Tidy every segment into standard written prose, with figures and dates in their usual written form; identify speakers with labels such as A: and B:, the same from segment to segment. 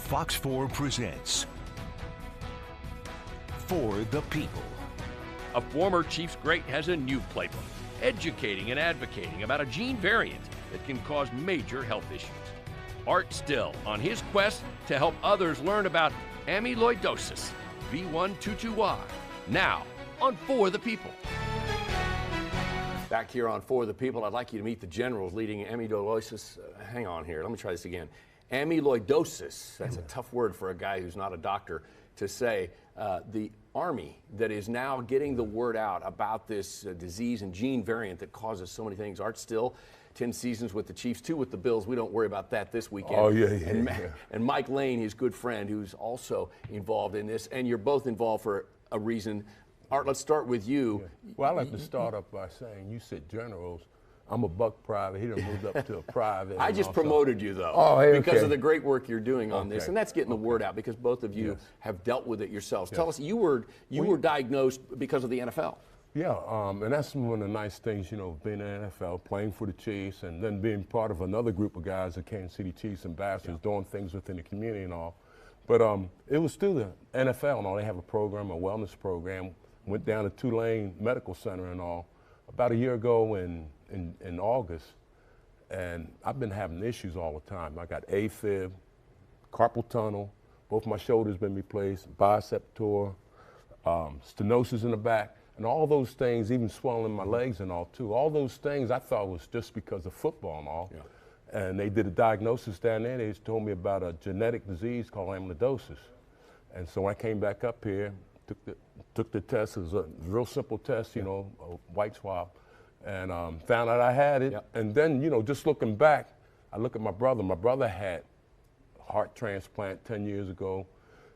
A: Fox 4 presents For the People.
B: A former Chiefs great has a new playbook, educating and advocating about a gene variant that can cause major health issues. Art Still on his quest to help others learn about amyloidosis, V122Y, now on For the People.
C: Back here on For the People, I'd like you to meet the generals leading amyloidosis. Hang on here, let me try this again. Amyloidosis, that's a tough word for a guy who's not a doctor to say. The Army that is now getting the word out about this disease and gene variant that causes so many things. Art Still, 10 seasons with the Chiefs, 2 with the Bills. We don't worry about that this weekend.
D: Oh, yeah.
C: And Mike Lane, his good friend, who's also involved in this. And you're both involved for a reason. Art, let's start with you.
D: Yeah. Well, I'd like to start off by saying you said generals. I'm a buck private. He done moved up to a private.
C: I just promoted you, though, because of the great work you're doing on this. And that's getting the word out because both of you have dealt with it yourselves. Tell us, you were diagnosed because of the NFL.
D: Yeah, and that's one of the nice things, you know, being in the NFL, playing for the Chiefs, and then being part of another group of guys, the Kansas City Chiefs ambassadors, doing things within the community and all. But it was through the NFL and all. They have a program, a wellness program. Went down to Tulane Medical Center and all about a year ago in August, and I've been having issues all the time. I got AFib, carpal tunnel, both my shoulders been replaced, bicep tore, stenosis in the back, and all those things, even swelling my legs and all too. All those things I thought was just because of football and all. Yeah. And they did a diagnosis down there. They told me about a genetic disease called amyloidosis. And so when I came back up here, took the test. It was a real simple test, you know, a white swab, and found out I had it. Yep. And then, you know, just looking back, I look at my brother. My brother had heart transplant 10 years ago.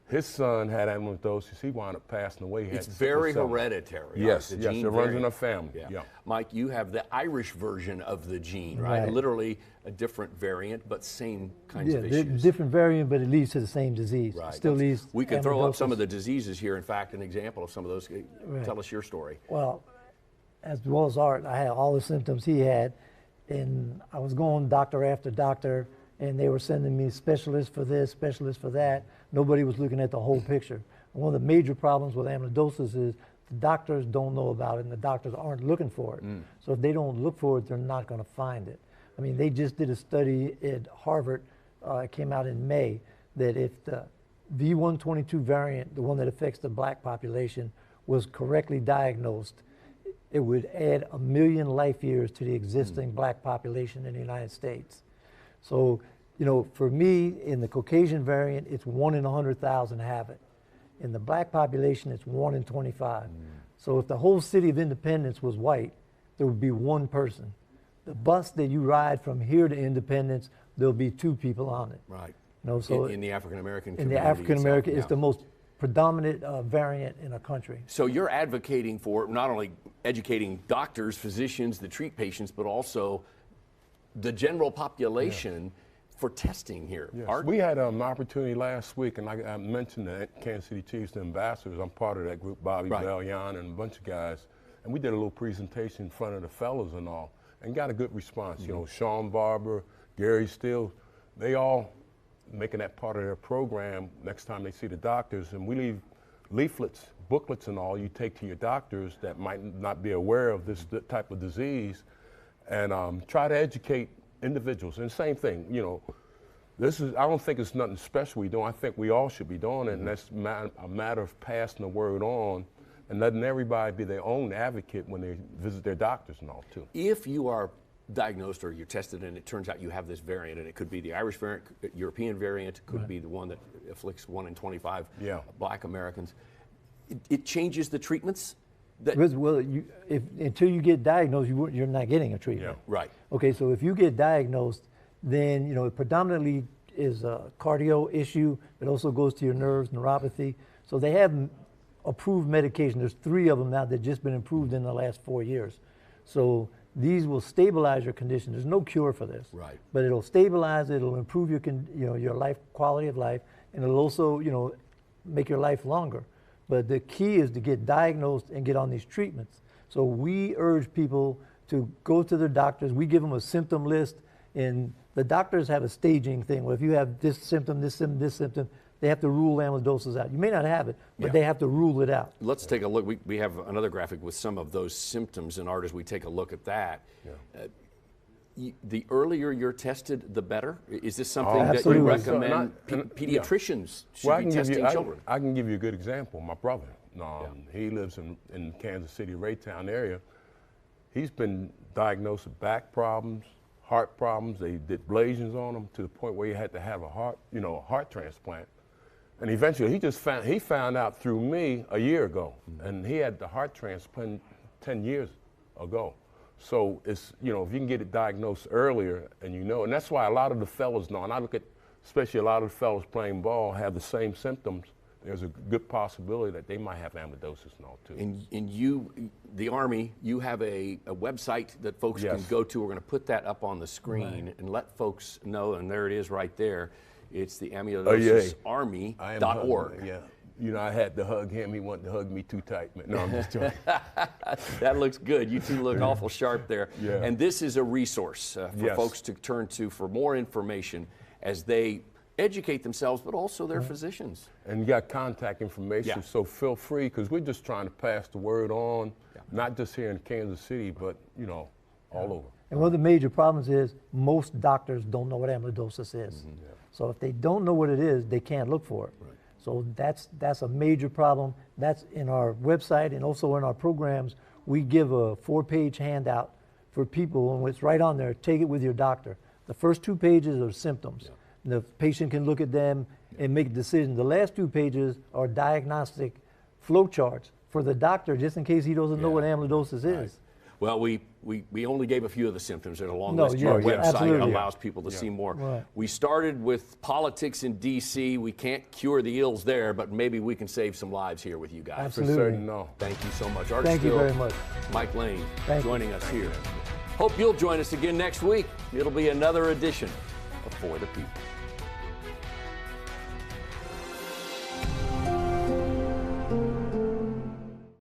D: His son had amyloidosis. He wound up passing away.
C: It's very hereditary.
D: Yes, yes, it runs in our family.
C: Yeah.
D: Yeah.
C: Mike, you have the Irish version of the gene, right? Literally a different variant, but same kinds of issues.
E: Different variant, but it leads to the same disease.
C: Right.
E: Still leads.
C: We can throw up some of the diseases here. In fact, an example of some of those. Right. Tell us your story.
E: Well, as well as Art, I had all the symptoms he had, and I was going doctor after doctor, and they were sending me specialists for this, specialists for that. Nobody was looking at the whole picture. And one of the major problems with amyloidosis is the doctors don't know about it, and the doctors aren't looking for it. So if they don't look for it, they're not going to find it. I mean, they just did a study at Harvard, it came out in May, that if the V122 variant, the one that affects the black population, was correctly diagnosed, it would add 1 million life years to the existing black population in the United States. So, you know, for me, in the Caucasian variant, it's 1 in 100,000 have it. In the black population, it's 1 in 25. So if the whole city of Independence was white, there would be 1 person. The bus that you ride from here to Independence, there'll be 2 people on it.
C: Right.
E: You know, so
C: in the African American
E: community.
C: In
E: the African American, it's the most predominant variant in our country.
C: So you're advocating for not only educating doctors, physicians that treat patients, but also the general population for testing here.
D: Yes.
C: Art?
D: We had an opportunity last week, and I mentioned the Kansas City Chiefs, the ambassadors. I'm part of that group, Bobby Bellion and a bunch of guys. And we did a little presentation in front of the fellas and all, and got a good response. You know, Sean Barber, Gary Steele, they all making that part of their program next time they see the doctors. And we leave leaflets, booklets and all you take to your doctors that might not be aware of this type of disease, and try to educate individuals. And same thing, you know, I don't think it's nothing special we do. I think we all should be doing it, and that's a matter of passing the word on and letting everybody be their own advocate when they visit their doctors and all too.
C: If you are diagnosed or you're tested and it turns out you have this variant, and it could be the Irish variant, European variant, could be the one that afflicts 1 in 25 black Americans, it changes the treatments?
E: Well, until you get diagnosed, you're not getting a treatment.
C: Yeah. Right.
E: Okay, so if you get diagnosed, then, you know, it predominantly is a cardio issue. It also goes to your nerves, neuropathy. So they have approved medication. There's 3 of them now that just been approved in the last 4 years. So these will stabilize your condition. There's no cure for this.
C: Right.
E: But it'll stabilize it. It'll improve your life, quality of life, and it'll also, you know, make your life longer. But the key is to get diagnosed and get on these treatments. So we urge people to go to their doctors. We give them a symptom list, and The doctors have a staging thing where if you have this symptom, this symptom, this symptom, they have to rule amyloidosis out. You may not have it, but they have to rule it out.
C: Let's take a look. We have another graphic with some of those symptoms, and Art, as we take a look at that, the earlier you're tested, the better? Is this something that you recommend pediatricians should be testing children?
D: I can give you a good example. My brother, he lives in Kansas City, Raytown area. He's been diagnosed with back problems, heart problems. They did ablations on him to the point where he had to have a heart transplant. And eventually he found out through me a year ago, and he had the heart transplant 10 years ago. So it's, if you can get it diagnosed earlier, and that's why a lot of the fellas know, and I look at, especially a lot of the fellas playing ball have the same symptoms, there's a good possibility that they might have amyloidosis and all too.
C: And you, the Army, you have a website that folks can go to. We're going to put that up on the screen and let folks know, and there it is right there. It's the amyloidosisarmy.org.
D: I had to hug him. He wanted to hug me too tight. No, I'm just joking.
C: That looks good. You two look awful sharp there.
D: Yeah.
C: And this is a resource for folks to turn to for more information as they educate themselves, but also their physicians.
D: And you got contact information, so feel free, because we're just trying to pass the word on, not just here in Kansas City, but, all over.
E: And one of the major problems is most doctors don't know what amyloidosis is. So if they don't know what it is, they can't look for it. Right. So that's a major problem. That's in our website and also in our programs. We give a 4-page handout for people, and it's right on there. Take it with your doctor. The first 2 pages are symptoms. The patient can look at them and make a decision. The last 2 pages are diagnostic flow charts for the doctor, just in case he doesn't know what amyloidosis is.
C: Well, we only gave a few of the symptoms, and a long list. Our website allows people to see more.
E: Right.
C: We started with politics in D.C. We can't cure the ills there, but maybe we can save some lives here with you guys.
E: Absolutely.
D: For certain, no.
C: Thank you so much. Art
E: Thank you
C: Still,
E: very much.
C: Mike Lane joining us here.
D: You.
C: Hope you'll join us again next week. It'll be another edition of For the People.